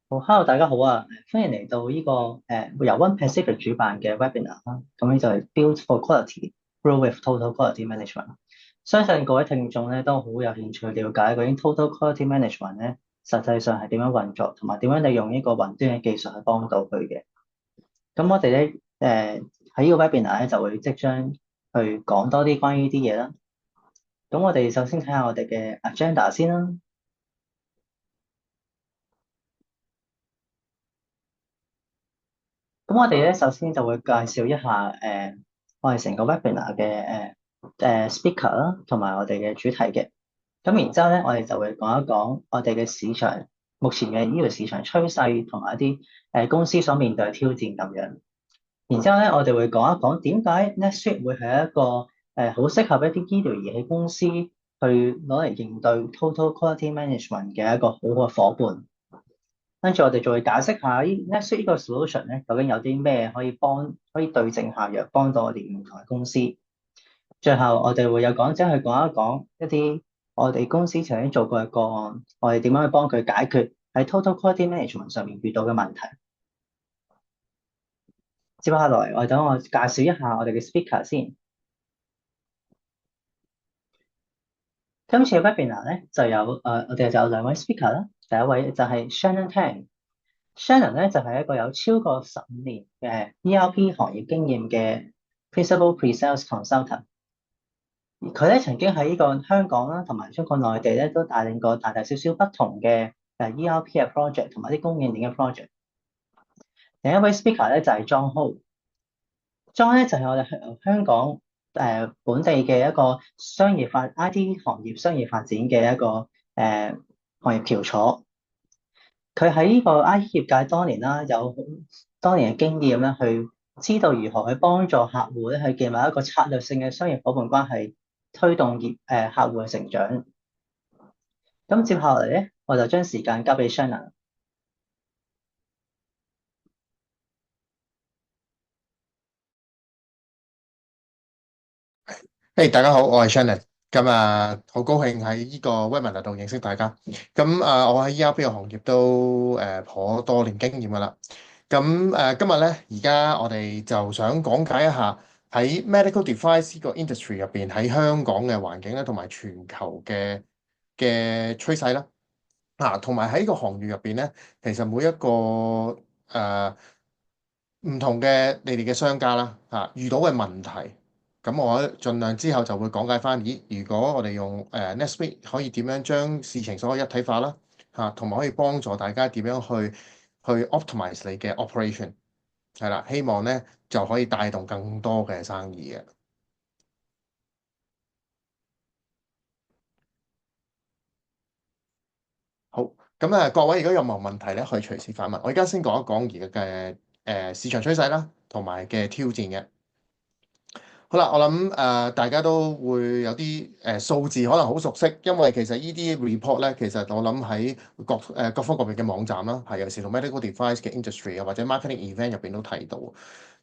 好，Hello，大家好啊！歡迎嚟到呢個由 One Pacific 主辦嘅 webinar 啦。咁呢就係 Build for Quality, Grow with Total Quality Management。相信各位聽眾咧都好有興趣了解究竟 Total Quality Management 咧實際上係點樣運作，同埋點樣利用呢個雲端嘅技術去幫到佢嘅。咁我哋咧喺呢個 webinar 咧就會即將去講多啲關於呢啲嘢啦。咁我哋首先睇下我哋嘅 agenda 先啦。咁我哋咧首先就會介紹一下我哋成個 webinar 嘅speaker 啦，同埋我哋嘅主題嘅。咁然之後咧，我哋就會講一講我哋嘅市場目前嘅呢個市場趨勢同埋一啲公司所面對嘅挑戰咁樣。然之後咧，我哋會講一講點解 NetSuite 會係一個好適合一啲醫療儀器公司去攞嚟應對 Total Quality Management 嘅一個好嘅伙伴。跟住我哋就會解釋下呢 NetSuite 呢個 solution 咧，究竟有啲咩可以對症下藥，幫到我哋唔同嘅公司。最後我哋會有講者去講一講一啲我哋公司曾經做過嘅個案，我哋點樣去幫佢解決喺 Total Quality Management 上面遇到嘅問題。接下來等我介紹一下我哋嘅 speaker 先。今次嘅 webinar 咧就有我哋就有兩位 speaker 啦。第一位就係 Shannon Tang。Shannon 咧就係一個有超過15年嘅 ERP 行業經驗嘅 Principal Pre-sales Consultant。佢咧曾經喺呢個香港啦，同埋中國內地咧都帶領過大大小小不同嘅ERP 嘅 project 同埋啲供應鏈嘅 project。另一位 speaker 咧就係 John Ho。John 咧就係我哋香港本地嘅一個IT 行業商業發展嘅一個行業翹楚。佢喺呢個 IT 業界多年啦，有多年嘅經驗咧，去知道如何去幫助客戶咧，去建立一個策略性嘅商業伙伴關係，推動客戶嘅成長。咁接下來咧，我就將時間交俾 Shannon。hey，大家好，我係 Shannon。咁好高興喺呢個 webinar 度認識大家。咁我喺 ERP 嘅行業都頗多年經驗噶啦。咁今日咧，而家我哋就想講解一下喺 medical device 呢個 industry 入邊喺香港嘅環境咧，同埋全球嘅趨勢啦。同埋喺呢個行業入邊咧，其實每一個唔同嘅你哋嘅商家啦，遇到嘅問題，咁我盡量之後就會講解翻。咦，如果我哋用NetSuite 可以點樣將事情所有一體化啦，同埋可以幫助大家點樣去 optimize 你嘅 operation，係啦，希望咧就可以帶動更多嘅生意嘅。好，咁各位如果有冇問題咧，可以隨時發問。我而家先講一講而家嘅市場趨勢啦，同埋嘅挑戰嘅。好啦，我諗大家都會有啲數字可能好熟悉，因為其實呢啲 report 咧，其實我諗喺各方各面嘅網站啦，係有時同 medical device 嘅 industry 啊，或者 marketing event 入邊都睇到。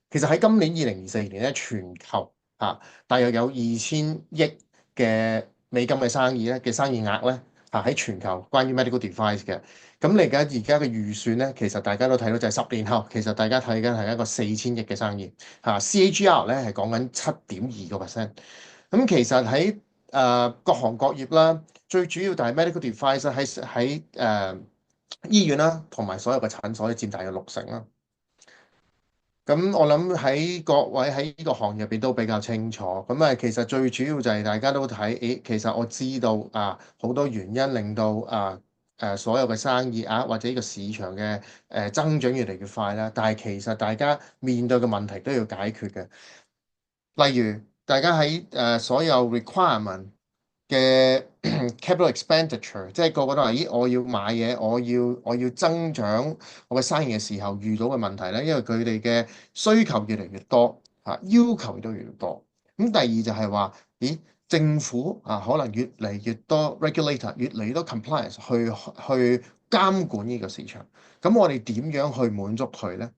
其實喺今年2024年咧，全球大約有2000億嘅美金嘅生意咧嘅生意額咧喺全球關於 medical device 嘅。咁你而家嘅預算咧，其實大家都睇到就係10年後，其實大家睇緊係一個4000億嘅生意CAGR 咧係講緊7.2%。咁其實喺各行各業啦，最主要就係 medical device 喺醫院啦，同埋所有嘅診所咧佔大約60%啦。咁我諗喺各位喺呢個行業入邊都比較清楚。咁其實最主要就係大家都睇，其實我知道好多原因令到所有嘅生意或者呢個市場嘅增長越嚟越快啦。但係其實大家面對嘅問題都要解決嘅。例如大家喺所有 requirement 嘅 capital expenditure，即係個個都話：咦，我要買嘢，我要增長我嘅生意嘅時候遇到嘅問題咧，因為佢哋嘅需求越嚟越多，要求亦都越嚟越多。咁第二就係話：咦，政府可能越嚟越多 regulator，越嚟越多 compliance 去監管呢個市場。咁我哋點樣去滿足佢咧？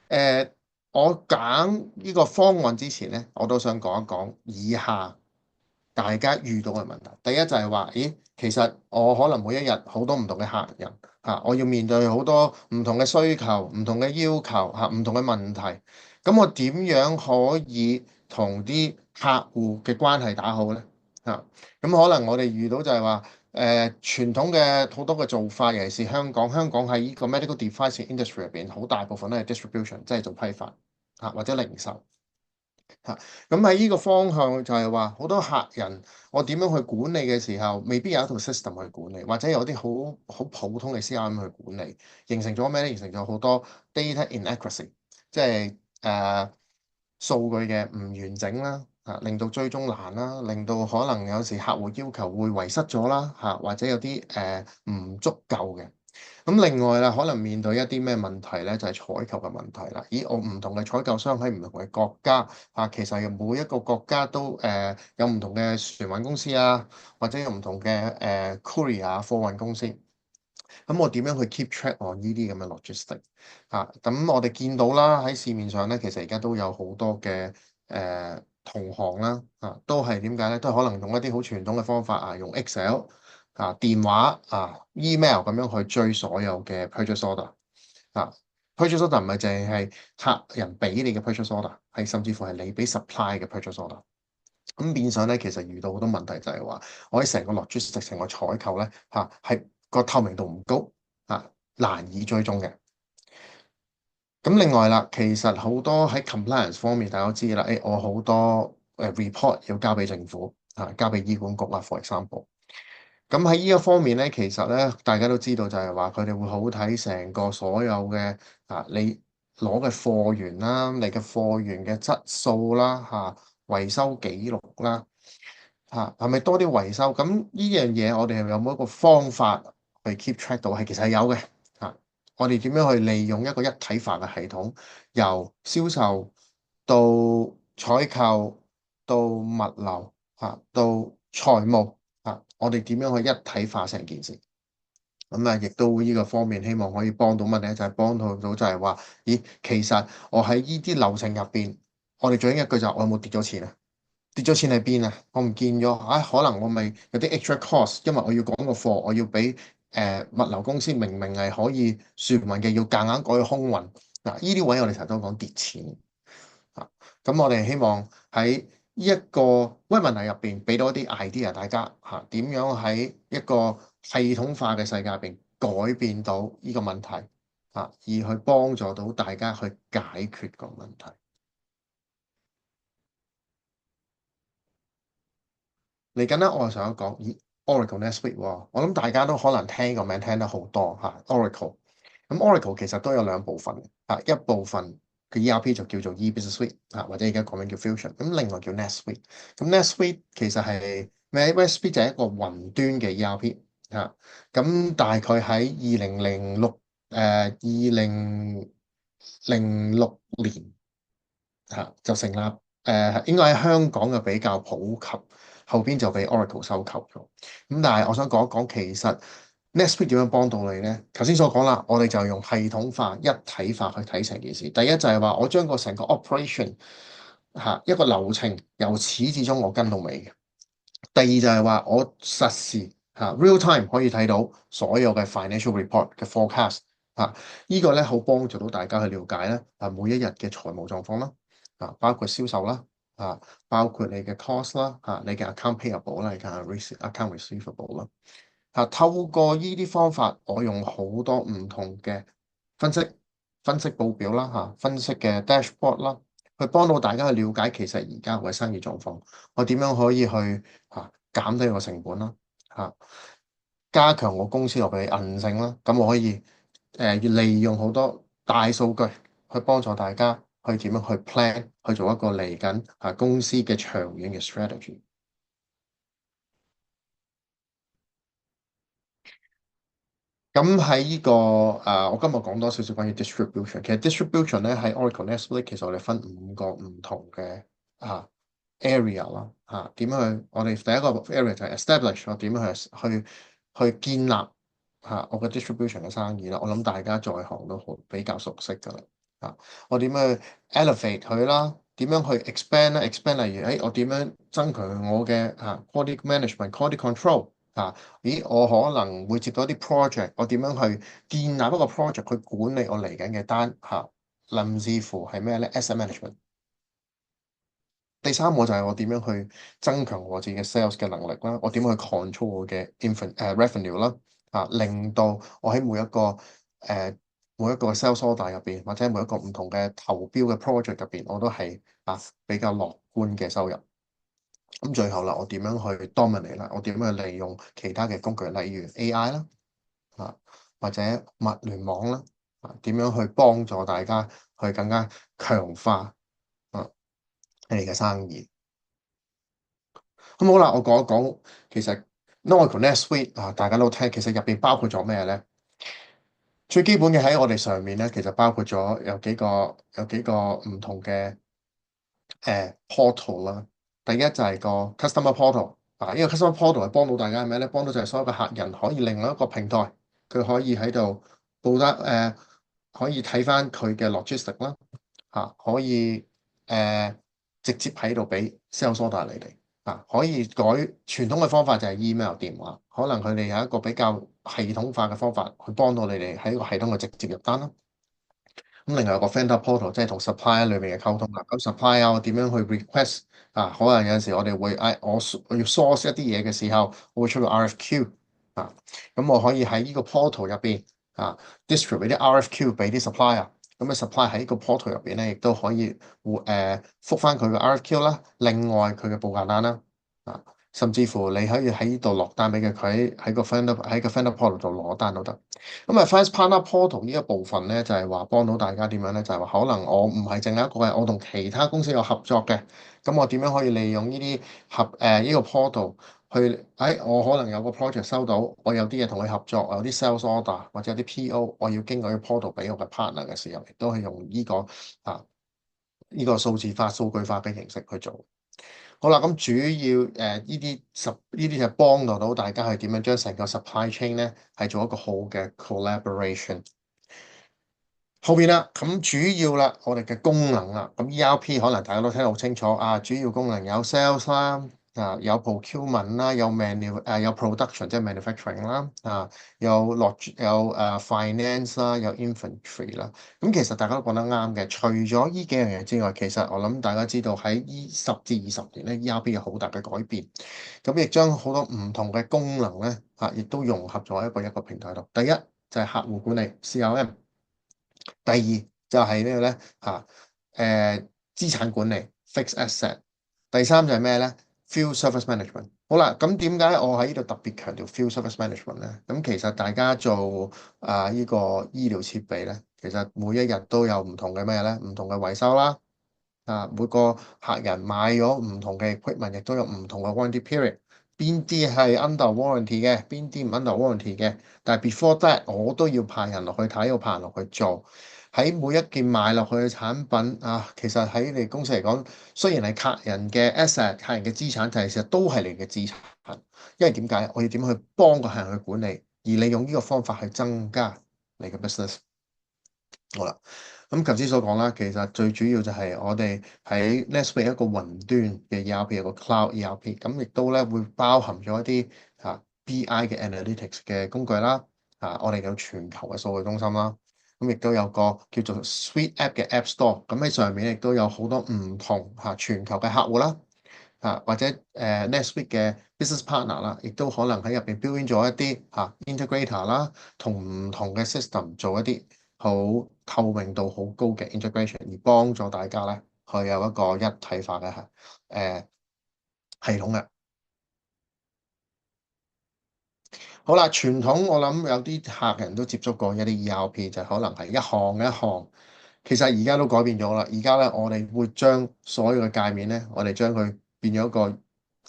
誒，我揀呢個方案之前咧，我都想講一講以下大大家遇到嘅問題。第一就係話，咦，其實我可能每一日好多唔同嘅客人我要面對好多唔同嘅需求、唔同嘅要求唔同嘅問題。咁我點樣可以同啲客戶嘅關係打好咧？咁可能我哋遇到就係話，傳統嘅好多嘅做法，尤其是香港喺呢個 medical device industry 入邊，好大部分都係 distribution，即係做批發或者零售。咁喺呢個方向就係話，好多客人我點樣去管理嘅時候，未必有一套 system 去管理，或者有啲好普通嘅 CRM 去管理，形成咗咩咧？形成咗好多 data inaccuracy，即係數據嘅唔完整啦，令到追蹤難啦，令到可能有時客戶要求會遺失咗啦，或者有啲唔足夠嘅。咁另外啦，可能面對一啲咩問題咧，就係採購嘅問題啦。咦，我唔同嘅採購商喺唔同嘅國家其實每一個國家都有唔同嘅船運公司或者有唔同嘅courier 貨運公司。咁我點樣去 keep track on 呢啲咁嘅 logistic 咁我哋見到啦，喺市面上咧，其實而家都有好多嘅同行啦都係點解咧？都係可能用一啲好傳統嘅方法用 Excel 電話email 咁樣去追所有嘅 purchase order purchase order 唔係淨係客人俾你嘅 purchase order，係甚至乎係你俾 supply 嘅 purchase order。咁變相咧，其實遇到好多問題就係話，我喺成個 logistics 成個採購咧係個透明度唔高難以追蹤嘅。咁另外啦，其實好多喺 compliance 方面，大家都知啦，我好多report 要交俾政府交俾醫管局for example。咁喺呢一方面咧，其實咧大家都知道就係話，佢哋會好睇成個所有嘅你攞嘅貨源啦，你嘅貨源嘅質素啦維修記錄啦係咪多啲維修？咁呢樣嘢我哋係有冇一個方法去 keep track 到？係其實係有嘅我哋點樣去利用一個一體化嘅系統，由銷售到採購到物流到財務我哋點樣去一體化成件事？咁亦都呢個方面希望可以幫到乜咧？就係幫到就係話，咦，其實我喺呢啲流程入邊，我哋最緊一句就係我有冇跌咗錢啊？跌咗錢喺邊啊？我唔見咗可能我咪有啲 extra cost，因為我要趕個貨，我要俾物流公司明明係可以船運嘅，要夾硬改去空運呢啲位我哋成日都講跌錢咁我哋希望喺呢一個問題入邊俾到一啲 idea，大家點樣喺一個系統化嘅世界入邊改變到呢個問題而去幫助到大家去解決個問題。嚟緊咧，我係想講，咦，Oracle NetSuite 喎，我諗大家都可能聽個名聽得好多Oracle。咁 Oracle 其實都有兩部分一部分嘅 ERP 就叫做 eBusiness Suite 或者而家講緊叫 Fusion。咁另外叫 NetSuite。咁 NetSuite 其實係咩？NetSuite 就係一個雲端嘅 ERP 咁大概喺2006年就成立。應該喺香港嘅比較普及，後邊就被 Oracle 收購咗。咁但係我想講一講，其實 NetSuite 點樣幫到你咧？頭先所講啦，我哋就用系統化、一體化去睇成件事。第一就係話，我將個成個 operation 一個流程由始至終我跟到尾嘅。第二就係話，我實時real time 可以睇到所有嘅 financial report 嘅 forecast 呢個咧好幫助到大家去了解咧每一日嘅財務狀況啦包括銷售啦包括你嘅 cost 啦你嘅 account payable 啦，你嘅 account receivable 啦透過呢啲方法，我用好多唔同嘅分析報表啦分析嘅 dashboard 啦，去幫到大家去了解其實而家我嘅生意狀況，我點樣可以去減低個成本啦加強我公司落嘅韌性啦，咁我可以利用好多大數據去幫助大家去點樣去 plan 去做一個嚟緊公司嘅長遠嘅 strategy。咁喺呢個我今日講多少少關於 distribution。其實 distribution 咧喺 Oracle NetSuite 其實我哋分5個唔同嘅area 啦點樣去？我哋第一個 area 就係 establish，我點樣去建立我嘅 distribution 嘅生意啦。我諗大家在行都好比較熟悉㗎啦我點樣去 elevate 佢啦點樣去 expand 咧？expand 例如，我點樣增強我嘅quality management、quality control 咦，我可能會接到一啲 project，我點樣去建立一個 project 去管理我嚟緊嘅單甚至乎係咩咧？asset management。第三個就係我點樣去增強我自己嘅 sales 嘅能力啦，我點樣去 control 我嘅 revenue 啦，令到我喺每一個 sales order 入邊，或者每一個唔同嘅投標嘅 project 入邊，我都係比較樂觀嘅收入。咁最後啦，我點樣去 dominate 啦？我點樣去利用其他嘅工具，例如 AI 啦，或者物聯網啦，點樣去幫助大家去更加強化你哋嘅生意？咁好啦，我講一講，其實 Oracle NetSuite 大家都聽，其實入邊包括咗咩咧？最基本嘅喺我哋上面咧，其實包括咗有幾個唔同嘅portal 啦。第一就係個 customer portal 呢個 customer portal 係幫到大家係咩咧？幫到就係所有嘅客人可以另外一個平台，佢可以喺度報得可以睇翻佢嘅 logistic 啦。可以直接喺度俾 sales order 你哋可以改傳統嘅方法就係 email 電話，可能佢哋有一個比較系統化嘅方法去幫到你哋喺個系統度直接入單啦。咁另外有個 vendor portal，即係同 supplier 裏面嘅溝通啦。咁 supplier 我點樣去 request 可能有陣時我哋會我要 source 一啲嘢嘅時候，我會出個 RFQ 咁我可以喺呢個 portal 入邊distribute 啲 RFQ 俾啲 supplier。咁啊 supply 喺呢個 portal 入邊咧，亦都可以覆翻佢嘅 RFQ 啦。另外佢嘅報價單啦甚至乎你可以喺呢度落單俾佢，佢喺個 vendor portal 度攞單都得。咁Finance Partner Portal 呢一部分咧，就係話幫到大家點樣咧？就係話可能我唔係淨係一個嘅，我同其他公司有合作嘅。咁我點樣可以利用呢啲呢個 portal 去？我可能有個 project 收到，我有啲嘢同佢合作，有啲 sales order 或者有啲 PO，我要經過呢個 portal 俾我嘅 partner 嘅時候，亦都係用呢個數字化、數據化嘅形式去做。好啦，咁主要呢啲就幫助到大家去點樣將成個 supply chain 咧係做一個好嘅 collaboration。後邊啦，咁主要啦，我哋嘅功能啦，咁 ERP 可能大家都聽得好清楚主要功能有 sales 啦，有 procurement 啦，有 production 即係 manufacturing 啦，有 finance 啦，有 inventory 啦。咁其實大家都講得啱嘅，除咗呢幾樣嘢之外，其實我諗大家知道喺呢10至20年咧，ERP 有好大嘅改變，咁亦將好多唔同嘅功能咧亦都融合咗一個平台度。第一就係客戶管理 CRM。第二就係咩咧？資產管理 fixed asset。第三就係咩咧？Field service management。好啦，咁點解我喺呢度特別強調 field service management 咧？咁其實大家做呢個醫療設備咧，其實每一日都有唔同嘅咩咧？唔同嘅維修啦。每個客人買咗唔同嘅 equipment，亦都有唔同嘅 warranty period。邊啲係 under warranty 嘅，邊啲唔 under warranty 嘅。但係 before that，我都要派人落去睇，要派人落去做。喺每一件買落去嘅產品其實喺你公司嚟講，雖然係客人嘅 asset、客人嘅資產，但係其實都係你嘅資產。因為點解？我要點去幫個客人去管理，而你用呢個方法去增加你嘅 business。好啦，咁頭先所講啦，其實最主要就係我哋喺 NetSuite 一個雲端嘅 ERP，一個 Cloud ERP，咁亦都咧會包含咗一啲BI 嘅 analytics 嘅工具啦。我哋有全球嘅數據中心啦，咁亦都有個叫做 Suite App 嘅 App Store，咁喺上面亦都有好多唔同全球嘅客戶啦。或者NetSuite 嘅 business partner 啦，亦都可能喺入邊 build in 咗一啲integrator 啦，同唔同嘅 system 做一啲好透明度好高嘅 integration，而幫助大家咧去有一個一體化嘅系統嘅。好啦，傳統我諗有啲客人都接觸過一啲 ERP，就可能係一項一項。其實而家都改變咗啦，而家咧我哋會將所有嘅界面咧，我哋將佢變咗一個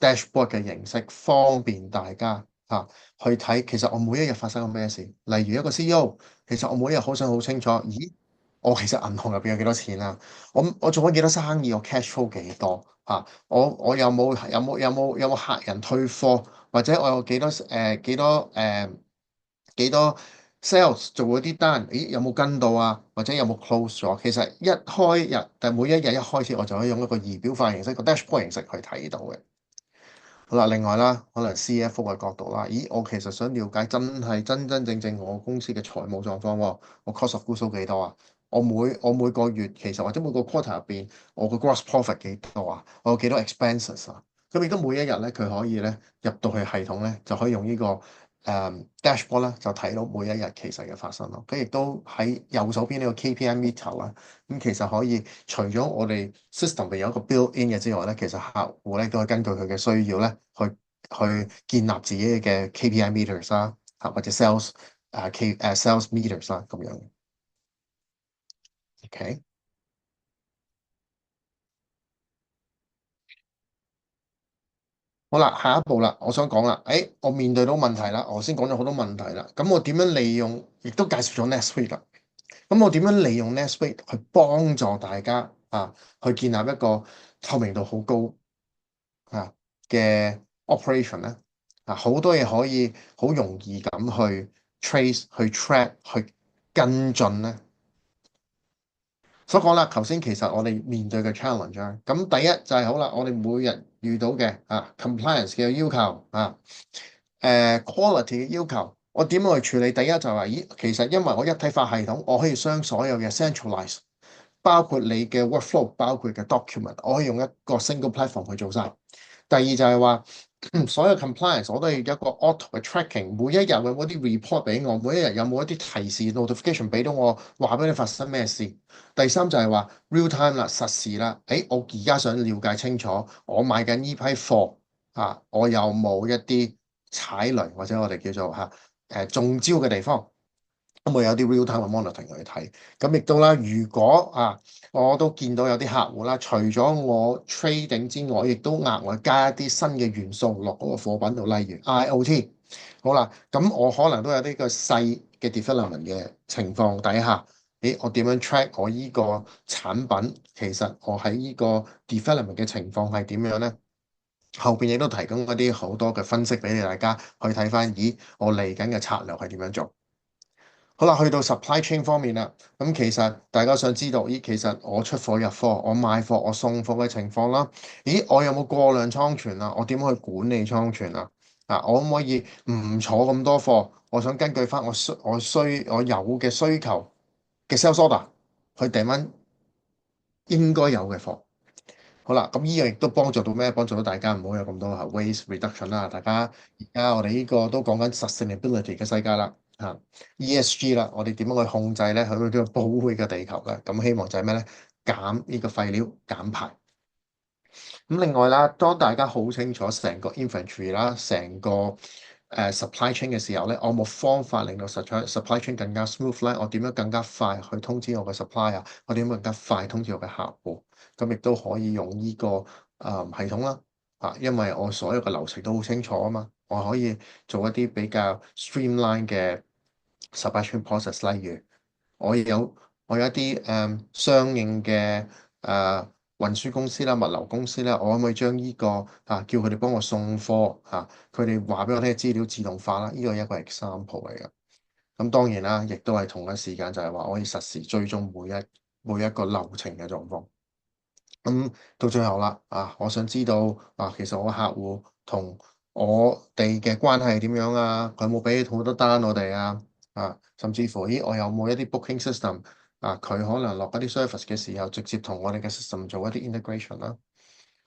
dashboard 嘅形式，方便大家去睇。其實我每一日發生咗咩事，例如一個 CEO，其實我每一日好想好清楚，咦，我其實銀行入邊有幾多錢啊？我做咗幾多生意？我 cash flow 幾多我有冇客人退貨，或者我有幾多幾多 sales 做嗰啲單，咦有冇跟到啊？或者有冇 close 咗？其實一開日，但每一日一開始，我就可以用一個儀表化形式、個 dashboard 形式去睇到嘅。好啦，另外啦，可能 CFO 嘅角度啦，咦，我其實想了解真真正正我公司嘅財務狀況喎，我 cost of goods 幾多啊？我每個月其實或者每個 quarter 入邊，我個 gross profit 幾多啊？我有幾多 expenses 啊？咁亦都每一日咧，佢可以咧入到去系統咧，就可以用呢個dashboard 咧，就睇到每一日其實嘅發生咯。佢亦都喺右手邊呢個 KPI meter 啦。咁其實可以除咗我哋 system 入邊有一個 build in 嘅之外咧，其實客戶咧都可以根據佢嘅需要咧，去建立自己嘅 KPI meters 啦，或者 sales sales meters 啦咁樣。OK，好啦，下一步啦，我想講啦，我面對到問題啦，我先講咗好多問題啦，咁我點樣利用，亦都介紹咗 NetSuite 啦，咁我點樣利用 NetSuite 去幫助大家去建立一個透明度好高嘅 operation 咧，好多嘢可以好容易咁去 trace、去 track、去跟進咧。所講啦，頭先其實我哋面對嘅 challenge 啊，咁第一就係好啦，我哋每日遇到嘅compliance 嘅要求quality 嘅要求，我點樣去處理？第一就係話，咦，其實因為我一體化系統，我可以將所有嘅 centralize，包括你嘅 workflow，包括嘅 document，我可以用一個 single platform 去做晒。第二就係話，所有 compliance 我都要一個 auto 嘅 tracking，每一日有冇啲 report 俾我，每一日有冇一啲提示 notification 俾到我，話俾你發生咩事。第三就係話 real time 啦，實時啦。我而家想了解清楚，我買緊呢批貨我有冇一啲踩雷或者我哋叫做中招嘅地方。咁我有啲 real time 嘅 monitoring 去睇，咁亦都啦。如果我都見到有啲客戶啦，除咗我 trading 之外，亦都額外加一啲新嘅元素落嗰個貨品度，例如 IoT。好啦，咁我可能都有啲個細嘅 development 嘅情況底下，我點樣 track 我依個產品？其實我喺依個 development 嘅情況係點樣咧？後邊亦都提供一啲好多嘅分析俾你大家去睇翻，咦，我嚟緊嘅策略係點樣做？好啦，去到 supply chain 方面啦，咁其實大家想知道，咦，其實我出貨入貨，我買貨，我送貨嘅情況啦，咦，我有冇過量倉存啊？我點樣去管理倉存啊？我可唔可以唔坐咁多貨？我想根據翻我有嘅需求嘅 sales order 去訂翻應該有嘅貨。好啦，咁呢樣亦都幫助到咩？幫助到大家唔好有咁多waste reduction 啦。大家而家我哋呢個都講緊 sustainability 嘅世界啦，ESG 啦，我哋點樣去控制咧？去叫保護嘅地球咧？咁希望就係咩咧？減呢個廢料減排。咁另外啦，當大家好清楚成個 inventory 啦，成個supply chain 嘅時候咧，我有冇方法令到supply chain 更加 smooth 咧？我點樣更加快去通知我嘅 supplier？我點樣更加快通知我嘅客戶？咁亦都可以用呢個系統啦，因為我所有嘅流程都好清楚啊嘛，我可以做一啲比較 streamline 嘅 supply chain process，例如我有我有一啲相應嘅運輸公司啦、物流公司咧，我可唔可以將呢個叫佢哋幫我送貨佢哋話俾我聽嘅資料自動化啦？呢個係一個 example 嚟嘅。咁當然啦，亦都係同一時間就係話我可以實時追蹤每一個流程嘅狀況。咁到最後啦，我想知道其實我客戶同我哋嘅關係係點樣啊？佢有冇俾好多單我哋甚至乎，咦，我有冇一啲 booking system 佢可能落一啲 service 嘅時候，直接同我哋嘅 system 做一啲 integration 啦，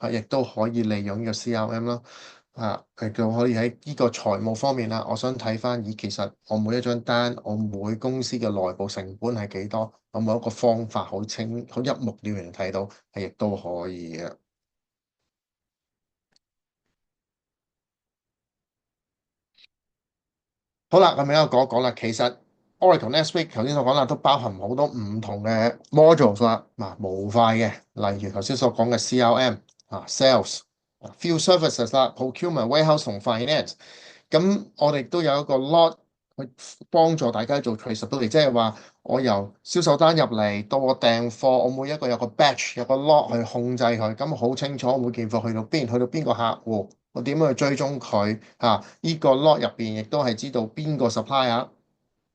亦都可以利用呢個 CRM 啦，佢就可以喺呢個財務方面啦。我想睇翻，咦，其實我每一張單，我每公司嘅內部成本係幾多？有冇一個方法好清、好一目了然睇到，係亦都可以嘅。好啦，咁樣我講一講啦。其實 Oracle NetSuite 頭先所講啦，都包含好多唔同嘅 modules 啦。模塊嘅，例如頭先所講嘅 CRM Sales、Field Services 啦、Procurement、Warehouse 同 Finance。咁我哋都有一個 lot 去幫助大家做 traceability，即係話我由銷售單入嚟到我訂貨，我每一個有個 batch 有個 lot 去控制佢，咁好清楚每件貨去到邊個客戶，我點樣去追蹤佢呢個 lot 入邊亦都係知道邊個 supplier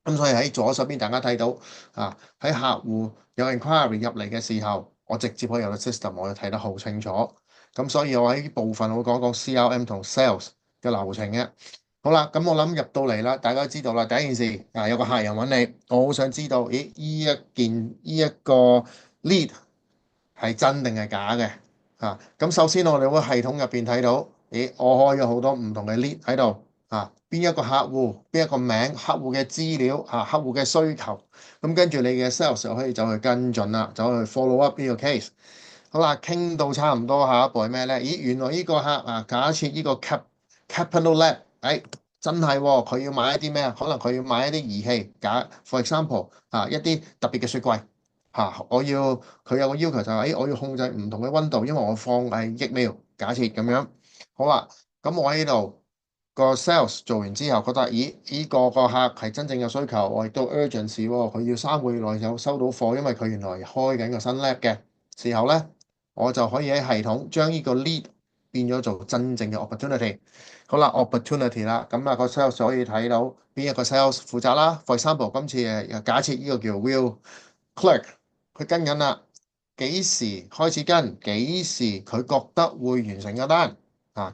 咁所以喺左手邊大家睇到啊，喺客戶有 inquiry 入嚟嘅時候，我直接可以有個 system，我就睇得好清楚。咁所以我喺部分我會講講 CRM 同 sales 嘅流程嘅。好啦，咁我諗入到嚟啦，大家知道啦，第一件事啊，有個客人揾你，我好想知道，咦，呢一個 lead 係真定係假嘅？咁首先我哋會系統入邊睇到，咦，我開咗好多唔同嘅 lead 喺度，邊一個客戶，邊一個名，客戶嘅資料，客戶嘅需求，咁跟住你嘅 sales 就可以走去跟進啦，走去 follow up 呢個 case。好啦，傾到差唔多，下一步係咩咧？咦，原來呢個客假設呢個 Capital Lab，真係喎，佢要買一啲咩啊？可能佢要買一啲儀器，for example 一啲特別嘅雪櫃。佢有個要求就係，我要控制唔同嘅溫度，因為我放係疫苗，假設咁樣。好啦，咁我喺度個 sales 做完之後，覺得咦，呢個客係真正有需求，我亦都 urgency 喎，佢要3個月內有收到貨，因為佢原來開緊個新 lab 嘅時候咧，我就可以喺系統將呢個 lead 變咗做真正嘅 opportunity。好啦，opportunity 啦，咁個 sales 可以睇到邊一個 sales 負責啦。For example，今次假設呢個叫 Will Clerk。佢跟緊啦，幾時開始跟？幾時佢覺得會完成個單？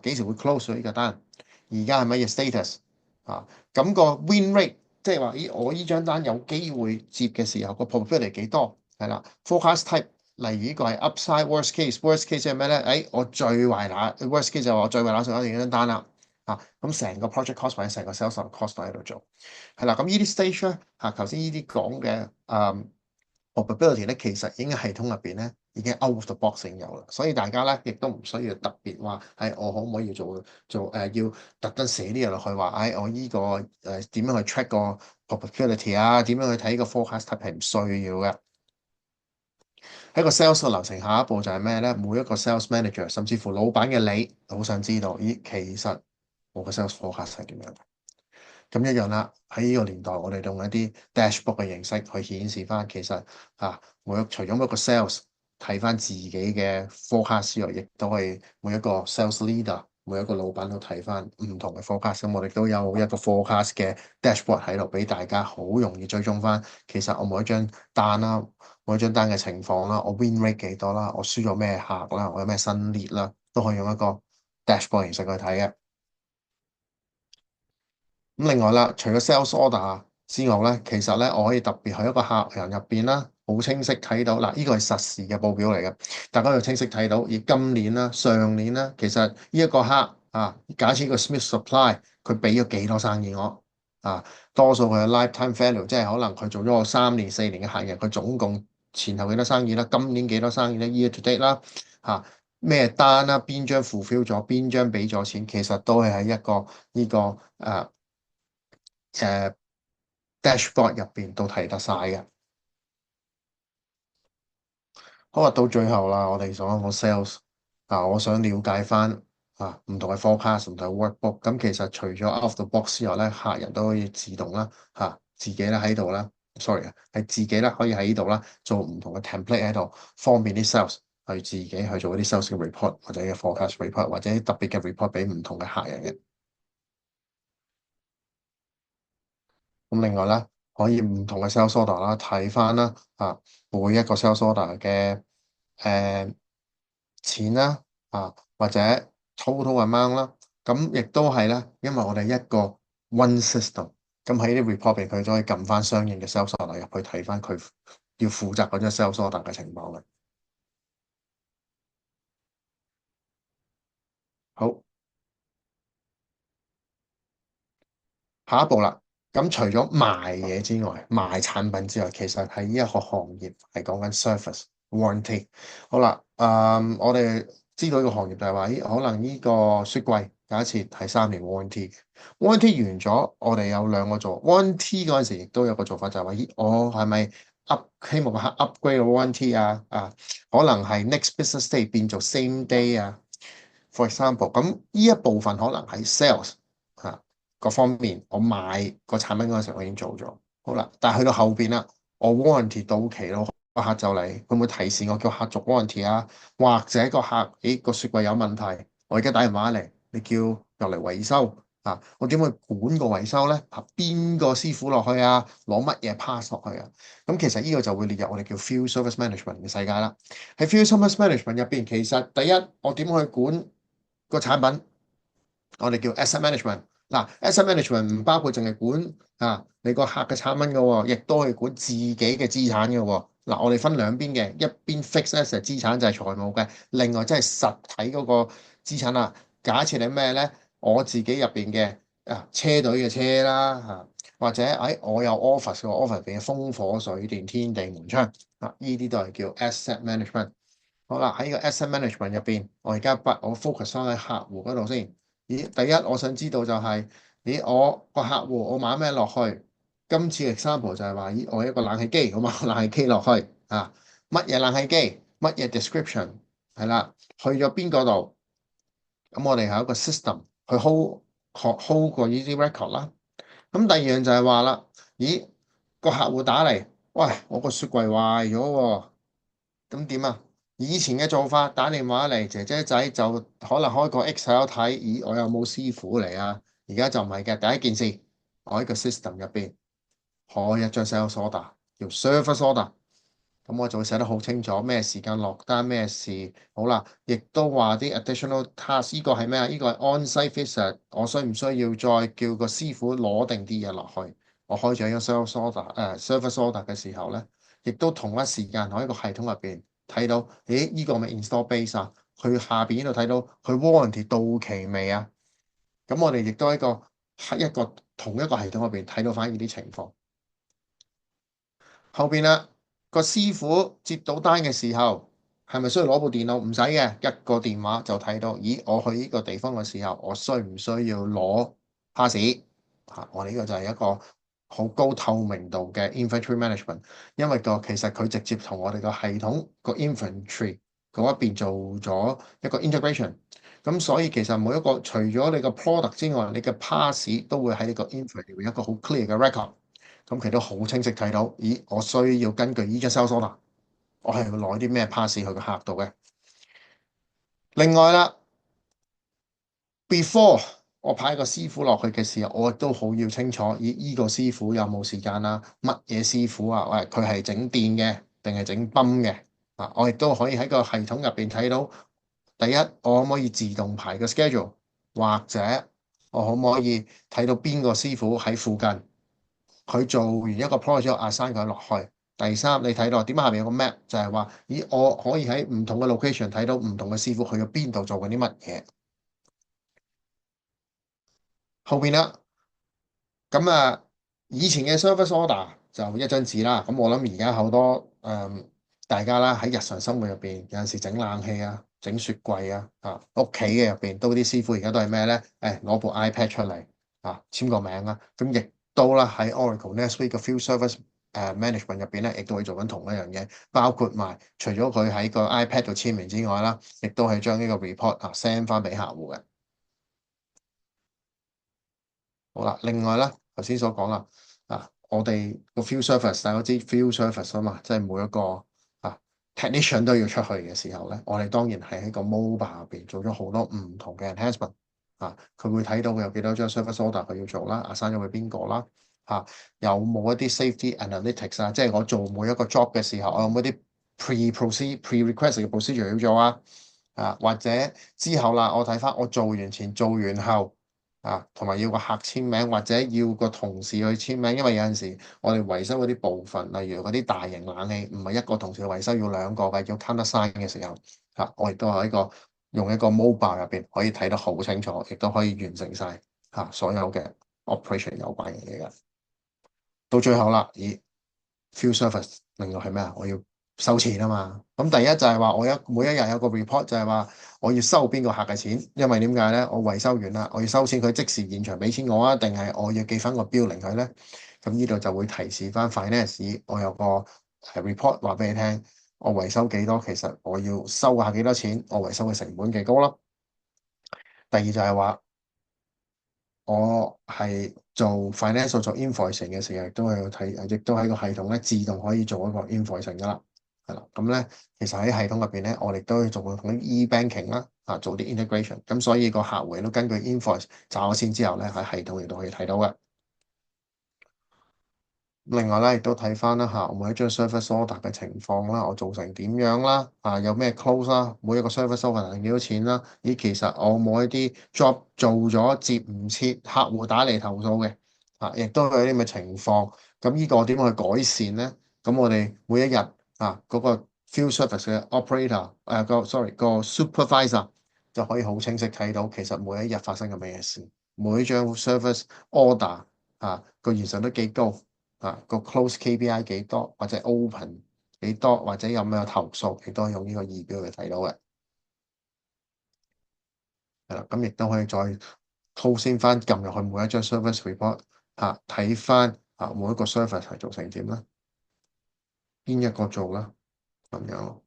幾時會 close 咗呢個單？而家係乜嘢 status？咁個 win rate，即係話，咦，我呢張單有機會接嘅時候，個 probability 幾多？係啦，forecast type，例如呢個係 upside worst case，worst case 係咩咧？我最壞那 worst case 就話我最壞那上一定張單啦。咁成個 project cost 或者成個 sales cost 喺度做，係啦。咁呢啲 stage 咧，頭先呢啲講嘅probability 咧，其實已經喺系統入邊咧，已經 out of the box 有啦，所以大家咧亦都唔需要特別話，我可唔可以要特登寫啲嘢落去話，我呢個點樣去 check 個 probability 啊？點樣去睇個 forecast type 係唔需要嘅。喺個 sales 嘅流程，下一步就係咩咧？每一個 sales manager，甚至乎老闆嘅你，好想知道，咦，其實我個 sales forecast 係點樣？咁一樣啦，喺呢個年代，我哋用一啲 dashboard 嘅形式去顯示翻，其實除咗每一個 sales 睇翻自己嘅 forecast 之外，亦都係每一個 sales leader、每一個老闆都睇翻唔同嘅 forecast。咁我哋都有一個 forecast 嘅 dashboard 喺度，俾大家好容易追蹤翻。其實我每一張單啦，每一張單嘅情況啦，我 win rate 幾多啦，我輸咗咩客啦，我有咩新 lead 啦，都可以用一個 dashboard 形式去睇嘅。咁另外啦，除咗 sales order 之外咧，其實咧我可以特別喺一個客人入邊啦，好清晰睇到嗱，呢個係實時嘅報表嚟嘅，大家要清晰睇到。而今年啦、上年啦，其實呢一個客假設個 Smith Supply 佢俾咗幾多生意我多數佢嘅 lifetime value，即係可能佢做咗我3年、4年嘅客人，佢總共前後幾多生意啦，今年幾多生意咧？Year to date 啦咩單啦，邊張 fulfill 咗，邊張俾咗錢，其實都係喺一個呢個dashboard 入邊都睇得晒嘅。好啊，到最後啦，我哋講個 sales 我想了解翻唔同嘅 forecast、唔同嘅 workbook。咁其實除咗 out of the box 之外咧，客人都可以自動啦自己咧喺度啦，sorry 係自己咧可以喺呢度啦做唔同嘅 template 喺度，方便啲 sales 去自己去做一啲 sales 嘅 report 或者嘅 forecast report 或者特別嘅 report 俾唔同嘅客人嘅。咁另外咧，可以唔同嘅 sales order 啦，睇翻啦每一個 sales order 嘅錢啦或者 total amount 啦，咁亦都係咧，因為我哋一個 one system，咁喺啲 report 入邊佢都可以撳翻相應嘅 sales order 入去睇翻佢要負責嗰張 sales order 嘅情況嘅。好，下一步啦。咁除咗賣嘢之外，賣產品之外，其實喺呢一個行業係講緊 service warranty。好啦，我哋知道呢個行業就係話，可能呢個雪櫃假設係3年 warranty，warranty 完咗，我哋有兩個做 warranty 嗰陣時，亦都有個做法就係話，我係咪希望個客 upgrade 個 warranty 可能係 next business day 變做 same day For example，咁呢一部分可能喺 sales 各方面，我賣個產品嗰陣時我已經做咗，好啦。但係去到後邊啦，我 warranty 到期咯，個客就嚟，會唔會提示我叫客續 warranty 或者個客，個雪櫃有問題，我而家打電話嚟，你叫入嚟維修，我點去管個維修咧？邊個師傅落去啊？攞乜嘢 pass 落去啊？咁其實呢個就會列入我哋叫 Field Service Management 嘅世界啦。喺 Field Service Management 入邊，其實第一我點去管個產品？我哋叫 Asset Management。嗱，Asset Management 唔包括淨係管你個客嘅產品嘅喎，亦都係管自己嘅資產嘅喎。嗱，我哋分兩邊嘅，一邊 fixed asset 資產就係財務嘅，另外即係實體嗰個資產啦。假設你咩咧？我自己入邊嘅車隊嘅車啦或者我有 office 個 office 入邊嘅風火水電天地門窗呢啲都係叫 asset management。好啦，喺個 asset management 入邊，我而家我 focus 翻喺客戶嗰度先。咦，第一我想知道就係、我個客戶我買咩落去？今次 example 就係話，我一個冷氣機，我買個冷氣機落去乜嘢冷氣機，乜嘢 description 係啦，去咗邊個度？咁我哋係一個 system 去 hold 過呢啲 record 啦。咁第二樣就係話啦，咦，個客戶打嚟，喂，我個雪櫃壞咗喎，咁點啊？以前嘅做法，打電話嚟，姐姐仔就可能開個 Excel 睇，咦，我有冇師傅嚟啊？而家就唔係嘅，第一件事，我喺個 system 入邊開一張 sales order，叫 service order。咁我就會寫得好清楚，咩時間落單，咩事。好啦，亦都話啲 additional task，呢個係咩啊？呢個係 on-site visit，我需唔需要再叫個師傅攞定啲嘢落去？我開咗一張 sales order，service order 嘅時候咧，亦都同一時間喺個系統入邊睇到，咦？呢個係咪 install base 啊？佢下邊呢度睇到佢 warranty 到期未啊？咁我哋亦都喺一個同一個系統入邊睇到翻呢啲情況。後邊啦，個師傅接到單嘅時候，係咪需要攞部電腦？唔使嘅，一個電話就睇到。咦，我去呢個地方嘅時候，我需唔需要攞 pass？我哋呢個就係一個好高透明度嘅 inventory management，因為其實佢直接同我哋個系統個 inventory 嗰一邊做咗一個 integration。咁所以其實每一個除咗你個 product 之外，你嘅 pass 都會喺你個 inventory 一個好 clear 嘅 record。咁佢都好清晰睇到，咦，我需要根據呢張 sales order，我係要攞啲咩 pass 去個客度嘅。另外啦，before 我派個師傅落去嘅時候，我亦都好要清楚，咦，呢個師傅有冇時間啦？乜嘢師傅啊？喂，佢係整電嘅定係整泵嘅？我亦都可以喺個系統入邊睇到。第一，我可唔可以自動排個 schedule，或者我可唔可以睇到邊個師傅喺附近？佢做完一個 project，我 assign 佢落去。第三，你睇到點解下面有個 map，就係話，咦，我可以喺唔同嘅 location 睇到唔同嘅師傅去咗邊度做緊啲乜嘢。後邊啦，咁以前嘅 service order 就一張紙啦。咁我諗而家好多大家啦喺日常生活入邊，有陣時整冷氣啊、整雪櫃屋企嘅入邊，都啲師傅而家都係咩咧？攞部 iPad 出嚟簽個名啊。咁亦都啦喺 Oracle NetSuite 嘅 Field Service Management 入邊咧，亦都會做緊同一樣嘢，包括埋除咗佢喺個 iPad 度簽名之外啦，亦都係將呢個 report send 翻俾客戶嘅。好啦，另外咧，頭先所講啦，我哋個 field service，大家知 field service 啊嘛，即係每一個technician 都要出去嘅時候咧，我哋當然係喺個 mobile 入邊做咗好多唔同嘅 enhancement。佢會睇到佢有幾多張 service order 佢要做啦，assign 咗俾邊個啦，有冇一啲 safety analytics 即係我做每一個 job 嘅時候，我有冇啲 pre-request 嘅 procedure 要做或者之後啦，我睇翻我做完前、做完後。同埋要個客簽名，或者要個同事去簽名，因為有陣時我哋維修嗰啲部分，例如嗰啲大型冷氣，唔係一個同事去維修，要兩個嘅，要 countersign 嘅時候，我亦都係用一個 mobile 入邊可以睇得好清楚，亦都可以完成晒所有嘅 operation 有關嘅嘢嘅。到最後啦，咦，field service 另外係咩啊？我要收錢啊嘛。咁第一就係話我每一日有個 report 就係話我要收邊個客嘅錢，因為點解咧？我維修完啦，我要收錢，佢即時現場俾錢我啊，定係我要寄翻個 billing 佢咧？咁呢度就會提示翻 finance，我有個 report 話俾你聽，我維修幾多，其實我要收下幾多錢，我維修嘅成本幾高咯。第二就係話我係做 finance 做 invoicing 嘅時候，亦都係要睇，亦都喺個系統咧自動可以做一個 invoicing 噶啦。係啦，咁咧其實喺系統入邊咧，我哋都要做同啲 e-banking 啦，做啲 integration，咁所以個客戶都根據 invoice 找咗先之後咧，喺系統亦都可以睇到嘅。另外咧，亦都睇翻啦嚇，每一張 service order 嘅情況啦，我做成點樣啦？有咩 close 啦？每一個 service order 係幾多錢啦？咦，其實我冇一啲 job 做咗接唔切，客戶打嚟投訴嘅，亦都有啲咁嘅情況。咁呢個我點去改善咧？咁我哋每一日嗰個 field service 嘅 operator 個 supervisor 就可以好清晰睇到，其實每一日發生緊咩事，每一張 service order 個完成率幾高。個 close KPI 幾多，或者 open 幾多，或者有咩投訴，亦都係用呢個儀表去睇到嘅。係啦，咁亦都可以再套先翻撳入去每一張 service report 睇翻每一個 service 係做成點啦，邊一個做啦，咁樣咯。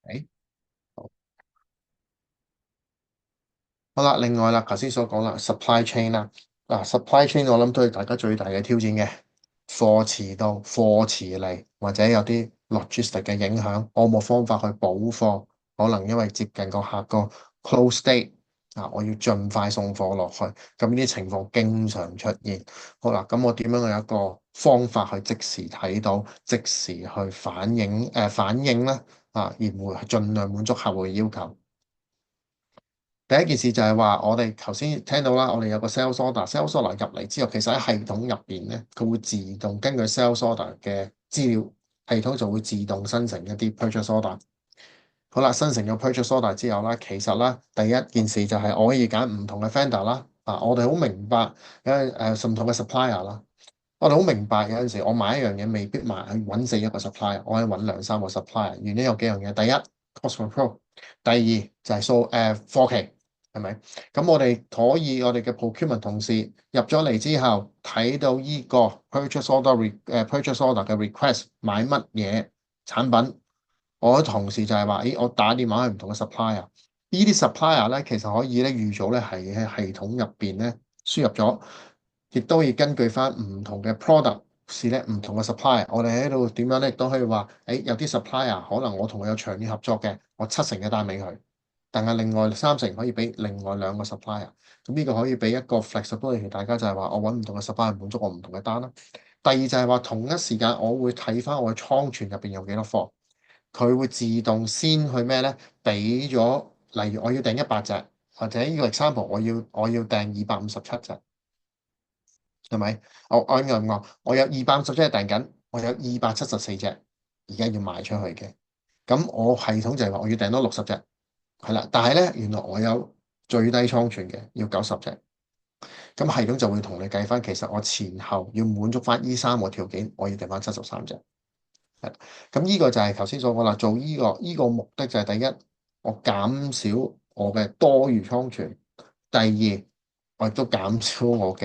誒，好啦，另外啦，頭先所講啦，supply chain 啦，supply chain 我諗都係大家最大嘅挑戰嘅。貨遲到、貨遲嚟，或者有啲 logistic 嘅影響，我冇方法去補貨，可能因為接近個客個 close date 我要盡快送貨落去，咁呢啲情況經常出現。好啦，咁我點樣有一個方法去即時睇到、即時去反映咧而會盡量滿足客戶嘅要求。第一件事就係話，我哋頭先聽到啦，我哋有個 sales order，sales order 入嚟之後，其實喺系統入邊咧，佢會自動根據 sales order 嘅資料，系統就會自動生成一啲 purchase order。好啦，生成咗 purchase order 之後啦，其實啦，第一件事就係我可以揀唔同嘅 vendor 啦。我哋好明白唔同嘅 supplier 啦。我哋好明白有陣時我買一樣嘢未必買揾死一個 supplier，我可以揾兩三個 supplier。原因有幾樣嘢，第一 cost control，第二就係貨期。係咪？咁我哋嘅 procurement 同事入咗嚟之後，睇到依個 purchase order 嘅 request 買乜嘢產品，我嘅同事就係話，咦，我打電話去唔同嘅 supplier，呢啲 supplier 咧其實可以咧預早咧係喺系統入邊咧輸入咗，亦都要根據翻唔同嘅 product 是咧唔同嘅 supplier，我哋喺度點樣咧亦都可以話，有啲 supplier 可能我同佢有長遠合作嘅，我70成嘅單俾佢。但係另外30成可以俾另外兩個 supplier，咁呢個可以俾一個 flexibility，大家就係話我揾唔同嘅 supplier 滿足我唔同嘅單啦。第二就係話同一時間我會睇翻我嘅倉存入邊有幾多貨，佢會自動先去咩咧？俾咗，例如我要訂100隻，或者呢個 example 我要訂257隻，係咪？我應該咁講，我有250隻訂緊，我有274隻而家要賣出去嘅，咁我系統就係話我要訂多60隻。係啦，但係咧，原來我有最低倉存嘅，要90隻，咁系統就會同你計翻，其實我前後要滿足翻呢三個條件，我要訂翻73隻。係，咁呢個就係頭先所講啦，做呢個目的就係第一，我減少我嘅多餘倉存；第二，我亦都減少我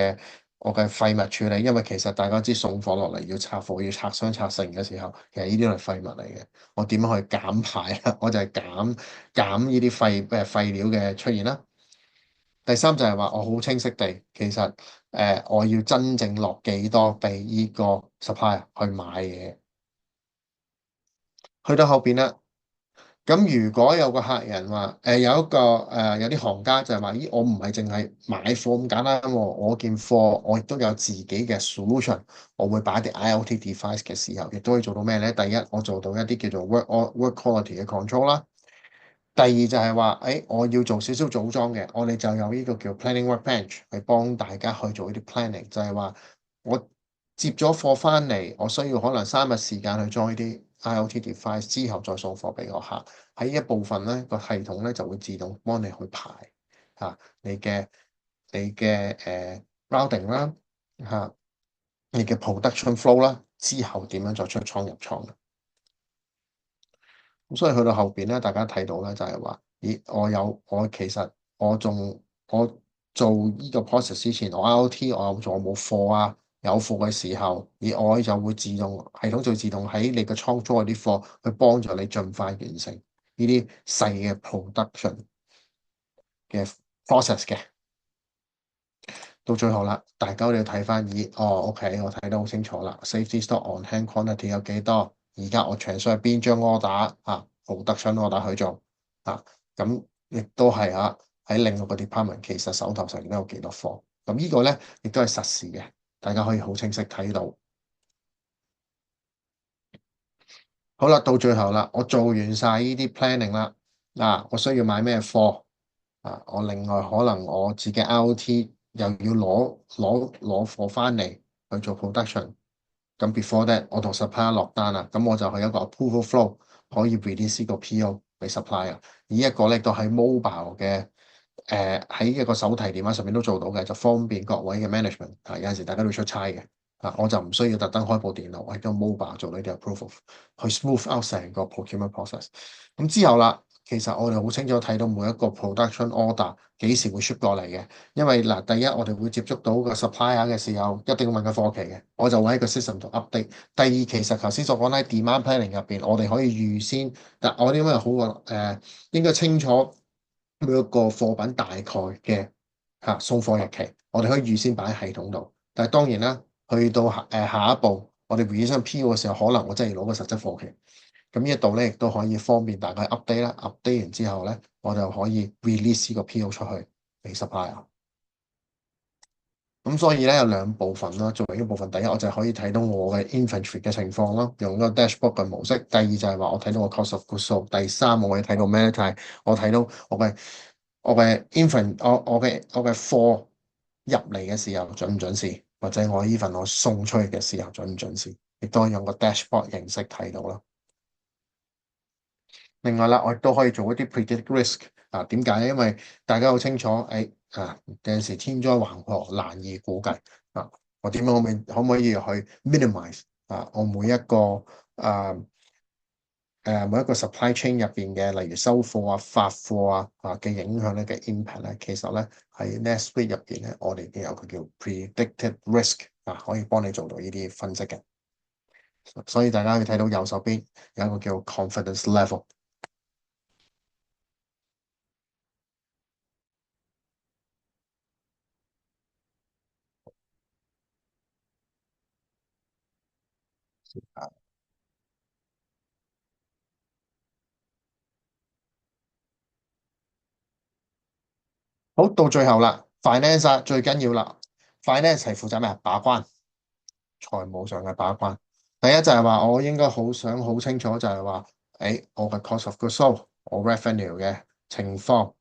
嘅廢物處理，因為其實大家知送貨落嚟要拆貨、要拆箱、拆成嘅時候，其實呢啲都係廢物嚟嘅。我點樣去減排啊？我就係減呢啲廢料嘅出現啦。第三就係話我好清晰地，其實我要真正落幾多俾呢個 supplier 去買嘢。去到後邊啦，咁如果有個客人話，有啲行家就係話，咦，我唔係淨係買貨咁簡單喎，我件貨我亦都有自己嘅 solution，我會擺啲 IoT device 嘅時候，亦都可以做到咩咧？第一，我做到一啲叫做 work quality 嘅 control 啦。第二就係話，我要做少少組裝嘅，我哋就有呢個叫 planning workbench 去幫大家去做呢啲 planning，就係話我接咗貨翻嚟，我需要可能3日時間去裝呢啲 IoT device，之後再送貨俾個客。喺呢一部分咧，個系統咧就會自動幫你去排你嘅routing 啦你嘅 production flow 啦，之後點樣再出倉入倉。咁所以去到後邊咧，大家睇到咧就係話，咦，其實我做呢個 process 之前，我 IoT 我有做冇貨啊？有貨嘅時候，我就會系統就自動喺你嘅倉租嗰啲貨，去幫助你盡快完成呢啲細嘅 production 嘅 process 嘅。到最後啦，大家都要睇翻OK，我睇得好清楚啦，safety stock on hand quantity 有幾多？而家我 transfer 邊張 order production order 去做咁亦都係喺另外個 department 其實手頭上都有幾多貨。咁呢個咧亦都係實時嘅，大家可以好清晰睇到。好啦，到最後啦，我做完晒呢啲 planning 啦，我需要買咩貨我另外可能我自己 IoT 又要攞貨翻嚟去做 production。咁 before that，我同 supplier 落單啦，咁我就係一個 approval flow 可以 release 個 PO 俾 supplier。呢一個咧都喺 mobile 嘅喺一個手提電話上面都做到嘅，就方便各位嘅 management。有陣時大家都要出差嘅我就唔需要特登開部電腦喺個 mobile 做呢啲 approval，去 smooth out 成個 procurement process。咁之後啦，其實我哋好清楚睇到每一個 production order 幾時會 ship 過嚟嘅。因為嗱，第一我哋會接觸到個 supplier 嘅時候，一定要問佢貨期嘅，我就會喺個 system 度 update。第二，其實頭先所講喺 demand planning 入邊，我哋可以預先，但我哋因為好過應該清楚每一個貨品大概嘅送貨日期，我哋可以預先擺喺系統度。但係當然啦，去到下一步，我哋 release 上 PO 嘅時候，可能我真係要攞個實質貨期。咁呢一度咧，亦都可以方便大家 update 啦。update 完之後咧，我就可以 release 個 PO 出去俾 supplier。咁所以咧有兩部分啦，作為一部分，第一我就可以睇到我嘅 inventory 嘅情況啦，用個 dashboard 嘅模式。第二就係話我睇到個 cost of goods sold。第三我可以睇到咩咧？就係我睇到我嘅 inventory，我嘅貨入嚟嘅時候準唔準時，或者我 even 我送出去嘅時候準唔準時，亦都用個 dashboard 形式睇到啦。另外啦，我亦都可以做一啲 predict risk 點解？因為大家好清楚，有陣時天災橫禍難以估計我點樣可唔可以去 minimize 我每一個 supply chain 入邊嘅，例如收貨發貨嘅影響咧嘅 impact 咧，其實咧喺 NetSuite 入邊咧，我哋都有個叫 predicted risk 可以幫你做到呢啲分析嘅。所以大家可以睇到右手邊有一個叫 confidence level。好，到最後啦，finance 最緊要啦，finance 係負責咩？把關，財務上嘅把關。第一就係話，我應該想好清楚就係話，我嘅 cost of goods sold，我 revenue 嘅情況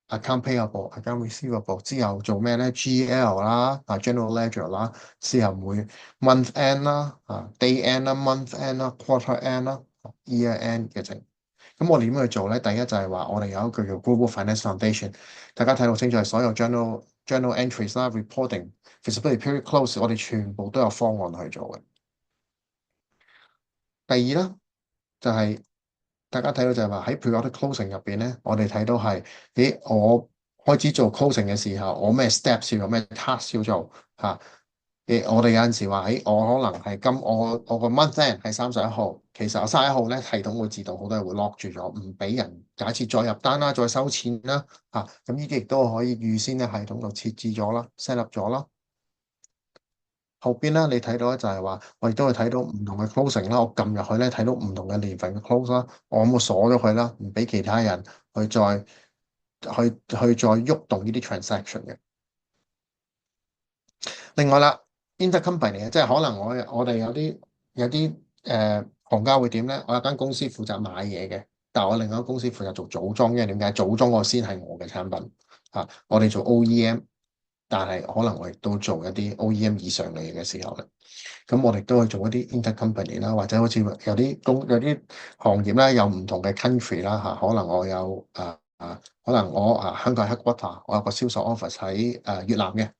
，account payable、account receivable 之後做咩咧？GL 啦，general ledger 啦，之後會 month end 啦，day end 啦，month end 啦，quarter end 啦，year end 嘅情。咁我哋點去做咧？第一就係話，我哋有一個叫 Global Finance Foundation，大家睇到清楚係所有 journal entries 啦、reporting、feasibility period close，我哋全部都有方案去做嘅。第二啦，就係、大家睇到就係話喺 periodic closing 入邊咧，我哋睇到係，我開始做 closing 嘅時候，我咩 steps 要做，咩 task 要做我哋有陣時話，我可能係我個 month end 係31號，其實我31號咧系統會自動好多嘢會 lock 住咗，唔俾人假設再入單啦，再收錢啦咁呢啲亦都可以預先喺系統度設置咗啦，set up 咗啦。後邊咧你睇到咧就係話，我亦都會睇到唔同嘅 closing 啦，我撳入去咧睇到唔同嘅年份嘅 close 啦，我冇鎖咗佢啦，唔俾其他人去再喐動呢啲 transaction 嘅。另外啦，intercompany 即係可能我哋有啲行家會點咧？我有間公司負責買嘢嘅，但係我另外一間公司負責做組裝，因為點解組裝我先係我嘅產品我哋做 OEM，但係可能我亦都做一啲 OEM 以上嘅嘢嘅時候咧，咁我哋都去做一啲 intercompany 啦，或者好似有啲行業咧有唔同嘅 country 啦可能我有可能我香港係 headquarter，我有個銷售 office 喺越南嘅。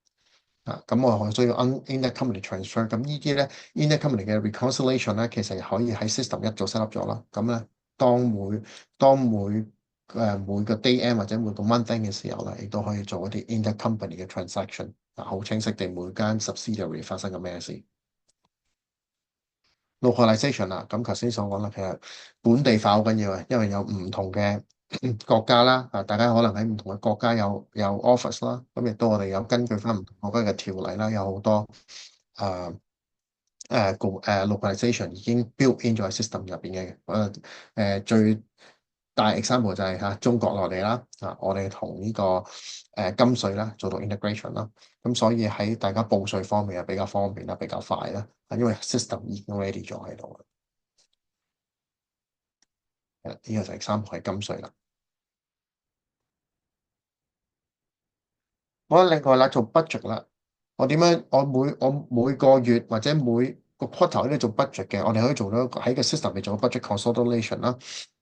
咁我需要 intercompany transfer，咁呢啲咧 intercompany 嘅 reconciliation 咧，其實可以喺 system 一早 set up 咗啦。咁咧，當每個 day end 或者每個 month end 嘅時候咧，亦都可以做一啲 intercompany 嘅 transaction，好清晰地每間 subsidiary 發生緊咩事。localization 啦，咁頭先所講啦，其實本地化好緊要啊，因為有唔同嘅國家啦，大家可能喺唔同嘅國家有 office 啦，咁亦都我哋有根據翻唔同國家嘅條例啦，有好多localization 已經 built in 咗喺 system 入邊嘅，最大 example 就係中國內地啦，我哋同呢個金稅啦做到 integration 啦，咁所以喺大家報稅方面係比較方便啦，比較快啦，因為 system 已經 ready 咗喺度啦。呢個就係 example 係金稅啦。我另外啦做 budget 啦，我點樣？我每個月或者每個 quarter 都做 budget 嘅，我哋可以做到喺個 system 入面做個 budget consolidation 啦。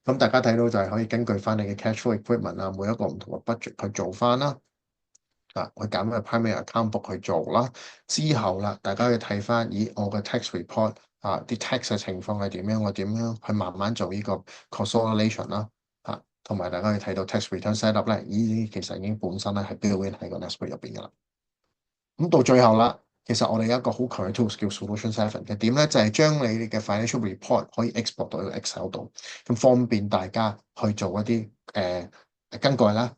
咁大家睇到就係可以根據翻你嘅 cash flow equipment 啊，每一個唔同嘅 budget 去做翻啦。去揀個 primary account book 去做啦。之後啦，大家可以睇翻，咦，我嘅 tax report 啲 tax 嘅情況係點樣？我點樣去慢慢做呢個 consolidation 啦。同埋大家可以睇到 tax return set up 咧，咦，其實已經本身咧係 built in 喺個 NetSuite 入邊噶啦。咁到最後啦，其實我哋有一個好強嘅 tools 叫 Solution 7嘅點咧，就係將你哋嘅 financial report 可以 export 到一個 Excel 度，咁方便大家去做一啲更改啦，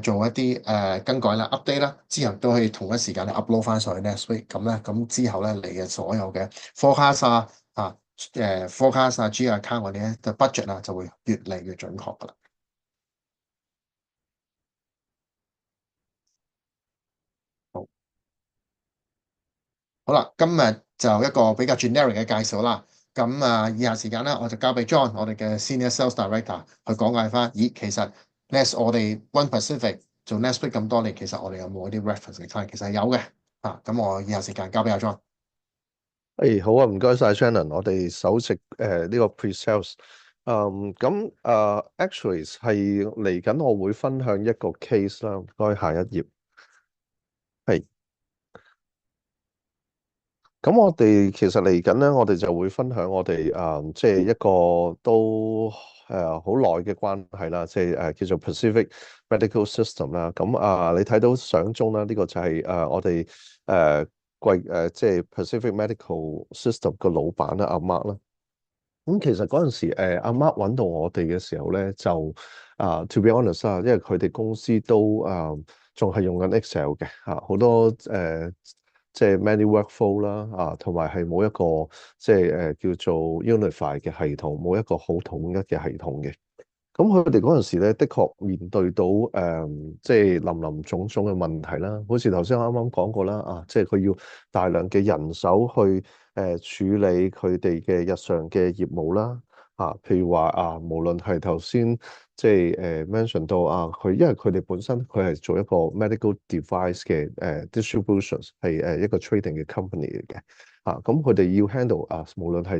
做一啲更改啦、update 啦，之後都可以同一時間咧 upload 翻上去 NetSuite，咁咧咁之後咧你嘅所有嘅 forecast forecast G account 嗰啲咧嘅 budget 就會越嚟越準確噶啦。好。好啦，今日就一個比較 generic 嘅介紹啦。咁以下時間咧，我就交俾 John，我哋嘅 Senior Sales Director 去講解翻。咦，其實 我哋 One Pacific 做 NetSuite 咁多年，其實我哋有冇一啲 reference 嘅？其實係有嘅。咁我以下時間交俾阿 John。誒好啊，唔該晒 Shannon，我哋首席呢個 pre-sales，咁actually 係嚟緊，我會分享一個 case 啦，唔該下一頁。係，咁我哋其實嚟緊咧，我哋就會分享我哋即係一個都好耐嘅關係啦，即係叫做 Pacific Medical System 啦。咁你睇到相中啦，呢個就係我哋即係 Pacific Medical System 個老闆啦，阿 Mark 啦。咁其實嗰陣時，阿 Mark 揾到我哋嘅時候咧，就to be honest 因為佢哋公司都仲係用緊 Excel 嘅好多即係 many workflow 啦同埋係冇一個即係叫做 unify 嘅系統，冇一個好統一嘅系統嘅。咁佢哋嗰陣時咧，的確面對到即係林林總總嘅問題啦。好似頭先啱啱講過啦，即係佢要大量嘅人手去處理佢哋嘅日常嘅業務啦。譬如話無論係頭先即係mention 到佢因為佢哋本身佢係做一個 medical device 嘅distributions 係一個 trading 嘅 company 嚟嘅。咁佢哋要 handle無論係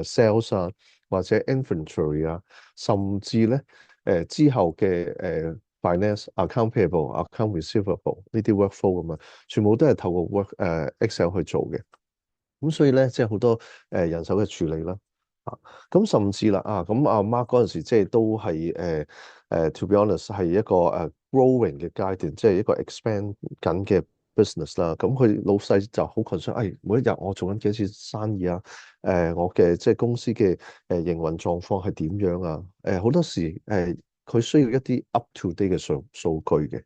sales或者 inventory 甚至咧之後嘅finance、account payable、account receivable 呢啲 workflow 咁啊，全部都係透過 Excel 去做嘅。咁所以咧，即係好多人手嘅處理啦。咁甚至啦咁阿 Mark 嗰陣時即係都係to be honest 係一個growing 嘅階段，即係一個 expand 緊嘅 business 啦。咁佢老細就好 concern，每一日我做緊幾多次生意我嘅即係公司嘅營運狀況係點樣好多時佢需要一啲 up to date 嘅數據嘅。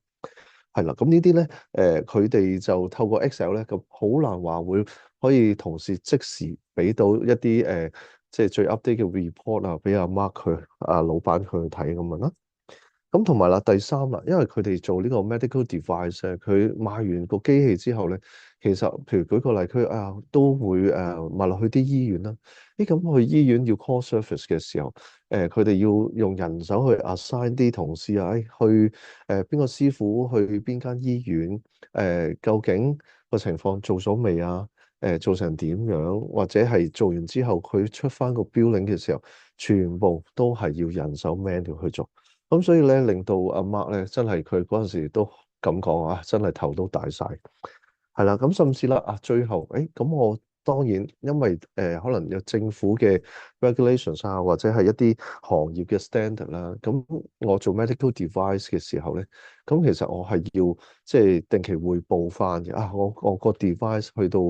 係啦，咁呢啲咧，佢哋就透過 Excel 咧，咁好難話會可以同時即時俾到一啲即係最 update 嘅 report俾阿 Mark 佢老闆佢去睇咁樣啦。咁同埋啦，第三啦，因為佢哋做呢個 medical device 佢買完個機器之後咧，其實譬如舉個例，佢都會賣落去啲醫院啦。咁去醫院要 call service 嘅時候，佢哋要用人手去 assign 啲同事去邊個師傅去邊間醫院，究竟個情況做咗未做成點樣，或者係做完之後佢出翻個 billing 嘅時候，全部都係要人手 manual 去做。咁所以咧，令到阿 Mark 咧，真係佢嗰陣時都咁講真係頭都大晒。係啦，咁甚至啦最後咁我當然因為可能有政府嘅 regulations或者係一啲行業嘅 standard 啦，咁我做 medical device 嘅時候咧，咁其實我係要即係定期匯報翻嘅我個 device 去到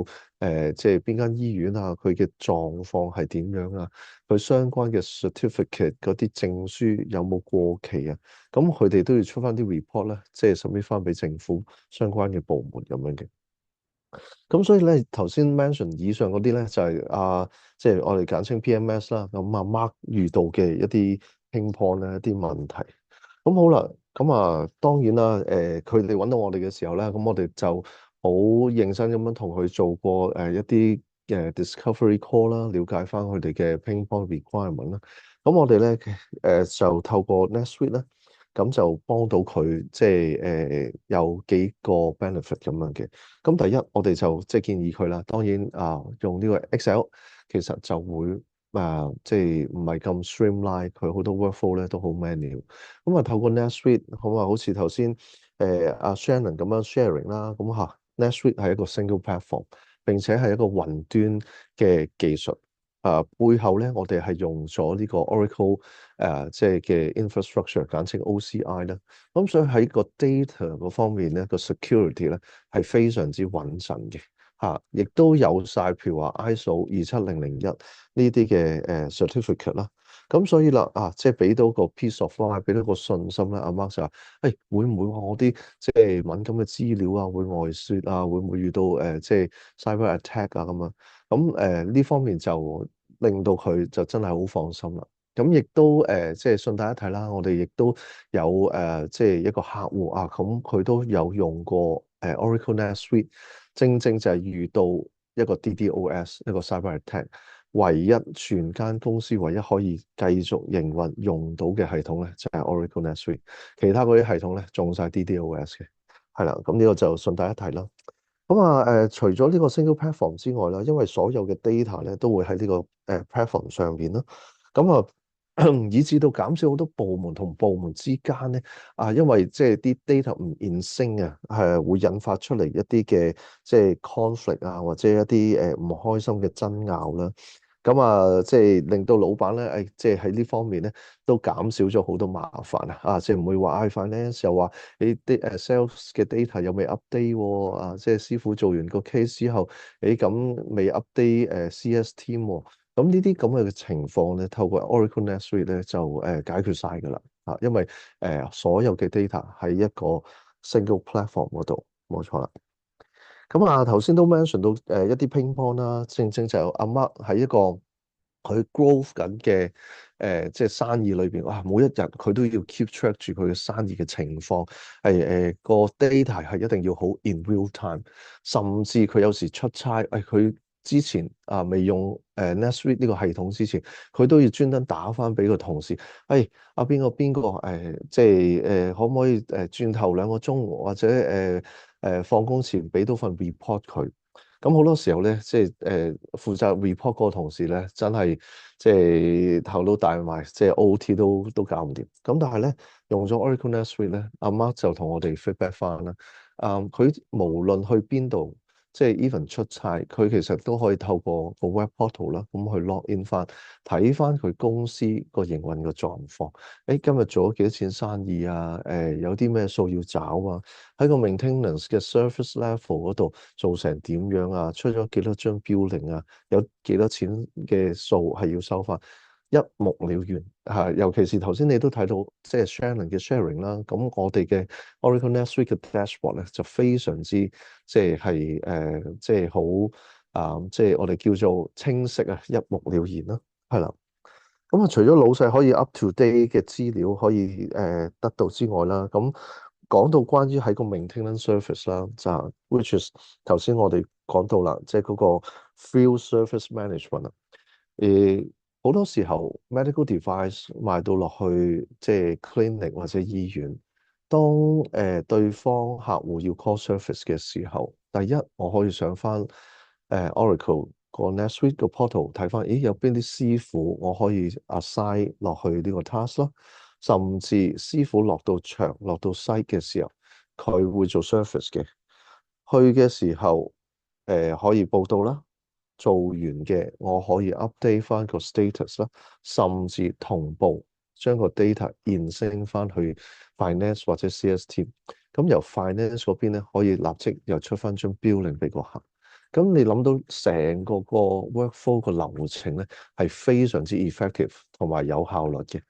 即係邊間醫院佢嘅狀況係點樣佢相關嘅 certificate 嗰啲證書有冇過期咁佢哋都要出翻啲 report 咧，即係 submit 翻俾政府相關嘅部門咁樣嘅。咁所以咧，頭先 mention 以上嗰啲咧，就係即係我哋簡稱 PMS 啦。咁Mark 遇到嘅一啲乒乓咧一啲問題。咁好啦，咁當然啦，佢哋揾到我哋嘅時候咧，咁我哋就好認真咁樣同佢做過一啲discovery call 啦，了解翻佢哋嘅乒乓 requirement 啦。咁我哋咧就透過 NetSuite 咧，咁就幫到佢即係有幾個 benefit 咁樣嘅。咁第一，我哋就即係建議佢啦，當然用呢個 Excel 其實就會即係唔係咁 streamline，佢好多 workflow 咧都好 manual。咁透過 NetSuite，咁好似頭先阿 Shannon 咁樣 sharing 啦，咁NetSuite 係一個 single platform，並且係一個雲端嘅技術。背後咧，我哋係用咗呢個 Oracle 即係嘅 infrastructure，簡稱 OCI 啦。咁所以喺個 data 嗰方面咧，個 security 咧係非常之穩陣嘅。亦都有晒譬如話 ISO 27001呢啲嘅certificate 啦。咁所以啦，即係俾到個 peace of mind，俾到個信心咧。阿 Mark 就話：會唔會話我啲即係敏感嘅資料會外泄會唔會遇到即係 cyber attack 咁樣？咁呢方面就令到佢就真係好放心啦。咁亦都即係順帶一提啦，我哋亦都有即係一個客戶咁佢都有用過Oracle NetSuite，正正就係遇到一個 DDoS 一個 cyber attack，唯一全間公司唯一可以繼續營運用到嘅系統咧，就係 Oracle NetSuite，其他嗰啲系統咧中晒 DDoS 嘅。係啦，咁呢個就順帶一提啦。咁除咗呢個 single platform 之外啦，因為所有嘅 data 咧都會喺呢個platform 上邊啦，咁以至到減少好多部門同部門之間咧因為即係啲 data 唔 in sync 係會引發出嚟一啲嘅即係 conflict 或者一啲唔開心嘅爭拗啦。咁即係令到老闆咧，即係喺呢方面咧都減少咗好多麻煩即係唔會話finance 又話你啲sales 嘅 data 又未 update 喎，即係師傅做完個 case 之後，咁未 update CS team 喎，咁呢啲咁嘅情況咧，透過 Oracle NetSuite 咧就解決晒㗎啦，因為所有嘅 data 喺一個 single platform 嗰度，冇錯啦。咁頭先都 mention 到一啲乒乓啦，正正就阿 Mark 喺一個佢 growth 緊嘅即係生意裏邊，每一日佢都要 keep track 住佢嘅生意嘅情況，係個 data 係一定要好 in real time，甚至佢有時出差，佢之前未用NetSuite 呢個系統之前，佢都要專登打翻俾個同事，邊個邊個即係可唔可以轉頭2個鐘，或者放工前俾到份 report 佢。咁好多時候咧，即係負責 report 嗰個同事咧，真係即係頭都大埋，即係 OT 都搞唔掂。咁但係咧，用咗 Oracle NetSuite 咧，阿 Mark 就同我哋 feedback 翻啦。佢無論去邊度，即係 even 出差，佢其實都可以透過個 web portal 啦，咁去 log in 翻，睇翻佢公司個營運嘅狀況。今日做咗幾多錢生意有啲咩數要找喺個 maintenance 嘅 service level 嗰度做成點樣出咗幾多張 billing 有幾多錢嘅數係要收翻，一目了然尤其是頭先你都睇到即係 Shannon 嘅 sharing 啦，咁我哋嘅 Oracle NetSuite 嘅 dashboard 咧就非常之即係即係好即係我哋叫做清晰一目了然啦，係啦。咁除咗老細可以 up to date 嘅資料可以得到之外啦，咁講到關於喺個 maintenance service 啦，就 which is 頭先我哋講到啦，即係嗰個 field service management 好多時候 medical device 賣到落去即係 clinic 或者醫院，當對方客戶要 call service 嘅時候，第一我可以上翻Oracle個 NetSuite 個 portal 睇翻，有邊啲師傅我可以 assign 落去呢個 task 啦，甚至師傅落到場落到 site 嘅時候，佢會做 service 嘅，去嘅時候可以報到啦。做完嘅，我可以 update 翻個 status 啦，甚至同步將個 data 延伸翻去 finance 或者 CS team。咁由 finance 嗰邊咧，可以立即又出翻張 billing 俾個客。咁你諗到成個 workflow 個流程咧，係非常之 effective 同埋有效率嘅。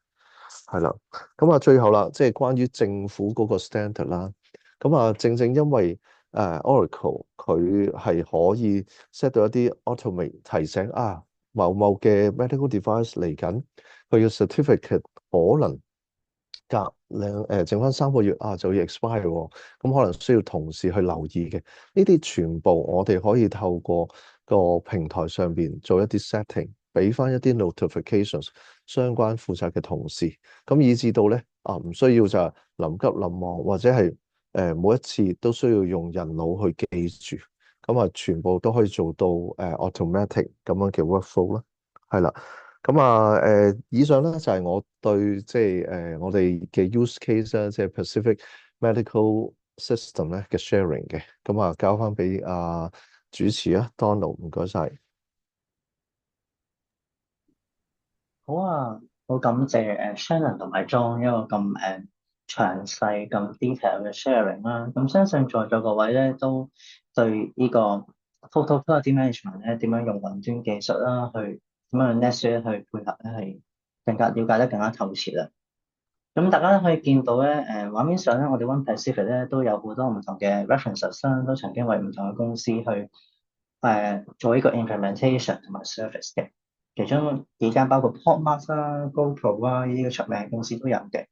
係啦，咁最後啦，即係關於政府嗰個 standard 啦。咁正正因為Oracle 佢係可以 set 到一啲 automate 提醒某某嘅 medical device 嚟緊，佢嘅 certificate 可能剩翻3個月就要 expire 喎，咁可能需要同事去留意嘅。呢啲全部我哋可以透過個平台上邊做一啲 setting，俾翻一啲 notifications 相關負責嘅同事，咁以至到咧唔需要就係臨急臨忙，或者係每一次都需要用人腦去記住，咁全部都可以做到automatic 咁樣嘅 workflow 啦，係啦。以上咧就係我對即係我哋嘅 use case 啦，即係 Pacific Medical System 咧嘅 sharing 嘅，交翻俾主持Donald，唔該晒。好啊，好感謝Shannon 同埋 John 一個咁詳細、咁 detail 嘅 sharing 啦。咁相信在座各位咧都對呢個 Total Quality Management 咧點樣用雲端技術啦，去點樣用 NetSuite 去配合咧，係更加了解得更加透徹啦。咁大家都可以見到咧，畫面上咧，我哋 One Pacific 咧都有好多唔同嘅 references 啦，都曾經為唔同嘅公司去做呢個 implementation 同埋 service 嘅。其中幾間包括 Podmars 啦、GoPro 啦呢啲嘅出名嘅公司都有嘅。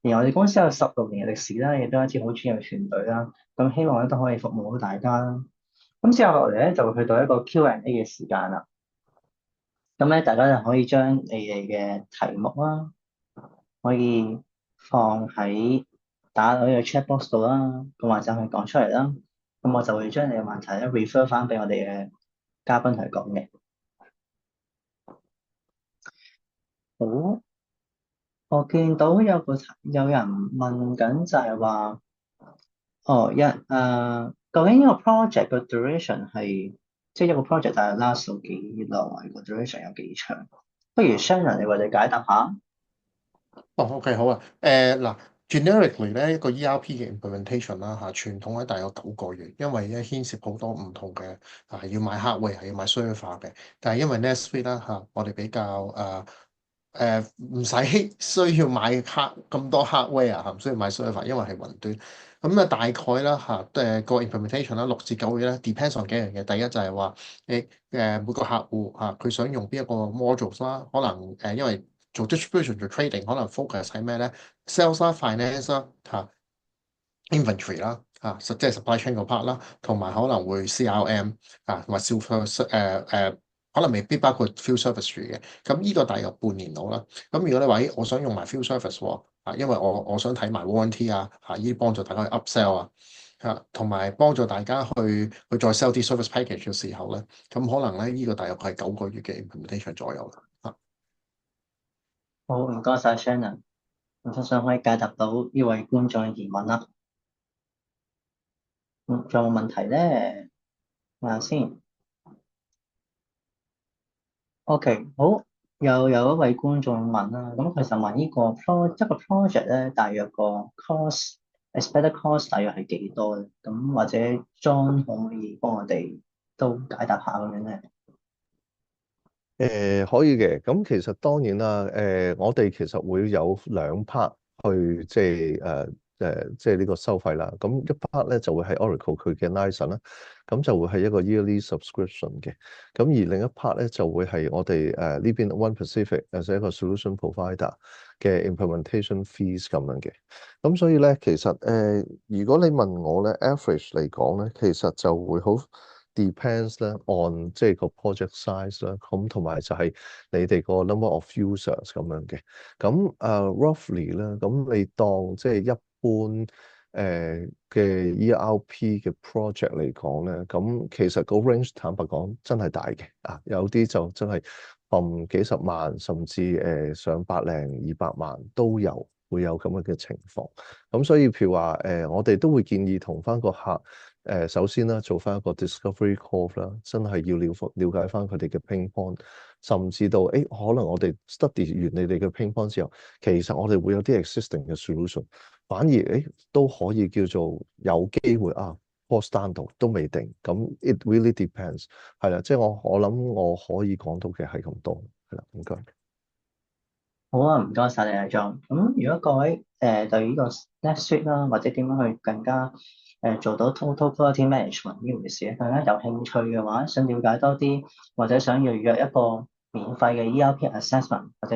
而我哋公司有16年嘅歷史啦，亦都係一支好專業嘅團隊啦。咁希望咧都可以服務到大家啦。咁之後落嚟咧就會去到一個 Q&A 嘅時間啦。咁咧大家就可以將你哋嘅題目啦，可以放喺打到呢個 chat box 度啦，咁或者去講出嚟啦。咁我就會將你嘅問題咧 refer 翻俾我哋嘅嘉賓去講嘅。好，我見到有人問緊就係話，究竟呢個 project 嘅 duration 係即係一個 project 大概 last 到幾耐？個 duration 有幾長？不如 Shannon 你為你解答下。OK 好啊。嗱，generically 咧一個 ERP 嘅 implementation 啦傳統咧大約9個月，因為咧牽涉好多唔同嘅要買 hardware 係要買 server 嘅。但係因為 NetSuite 啦我哋比較唔使需要買咁多 hardware 唔需要買 server，因為係雲端。咁大概啦個 implementation 啦6至9個月咧，depends on 幾樣嘢。第一就係話每個客戶佢想用邊一個 modules 啦，可能因為做 distribution 做 trading 可能 focus 喺咩咧 sales 啦、finance 啦、inventory 啦即係 supply chain 個 part 啦，同埋可能會 CRM 同埋 可能未必包括 field service 嘅。咁呢個大約半年到啦。咁如果你話我想用埋 field service 喎因為我想睇埋 warranty 呢啲幫助大家去 upsell 同埋幫助大家去再 sell 啲 service package 嘅時候咧，咁可能咧呢個大約係9個月嘅 implementation 左右啦。好，唔該晒 Shannon，我相信可以解答到呢位觀眾嘅疑問啦。仲有冇問題咧？睇下先。OK，好，又有一位觀眾問啦，咁佢就問呢個一個 project 咧，大約個 expected cost 大約係幾多咧？咁或者 John 可唔可以幫我哋都解答下咁樣咧？可以嘅。咁其實當然啦，我哋其實會有2 part 去即係呢個收費啦。咁一 part 咧就會係 Oracle 佢嘅 license 啦，咁就會係一個 yearly subscription 嘅。咁而另一 part 咧就會係我哋呢邊 One Pacific as 一個 solution provider 嘅 implementation fees 咁樣嘅。咁所以咧，其實如果你問我咧，average 嚟講咧，其實就會好depends 咧 on 即係個 project size 啦，咁同埋就係你哋個 number of users 咁樣嘅。咁roughly 咧，咁你當即係一般嘅 ERP 嘅 project 嚟講咧，咁其實個 range 坦白講真係大嘅有啲就真係幾十萬，甚至上百零200萬都有。會有咁樣嘅情況，咁所以譬如話我哋都會建議同翻個客首先啦，做翻一個 discovery call 啦，真係要了解翻佢哋嘅 pain point，甚至到可能我哋 study 完你哋嘅 pain point 之後，其實我哋會有啲 existing 嘅 solution， 反而都可以叫做有機會cost down 到都未定，咁 it really depends， 係啦，即係我諗我可以講到嘅係咁多，係啦，唔該。好啊，唔該晒你啊，John。咁如果各位對呢個 NetSuite 啦，或者點樣去更加做到 Total Quality Management 呢回事咧，更加有興趣嘅話，想了解多啲，或者想要約一個免費嘅 ERP assessment 或者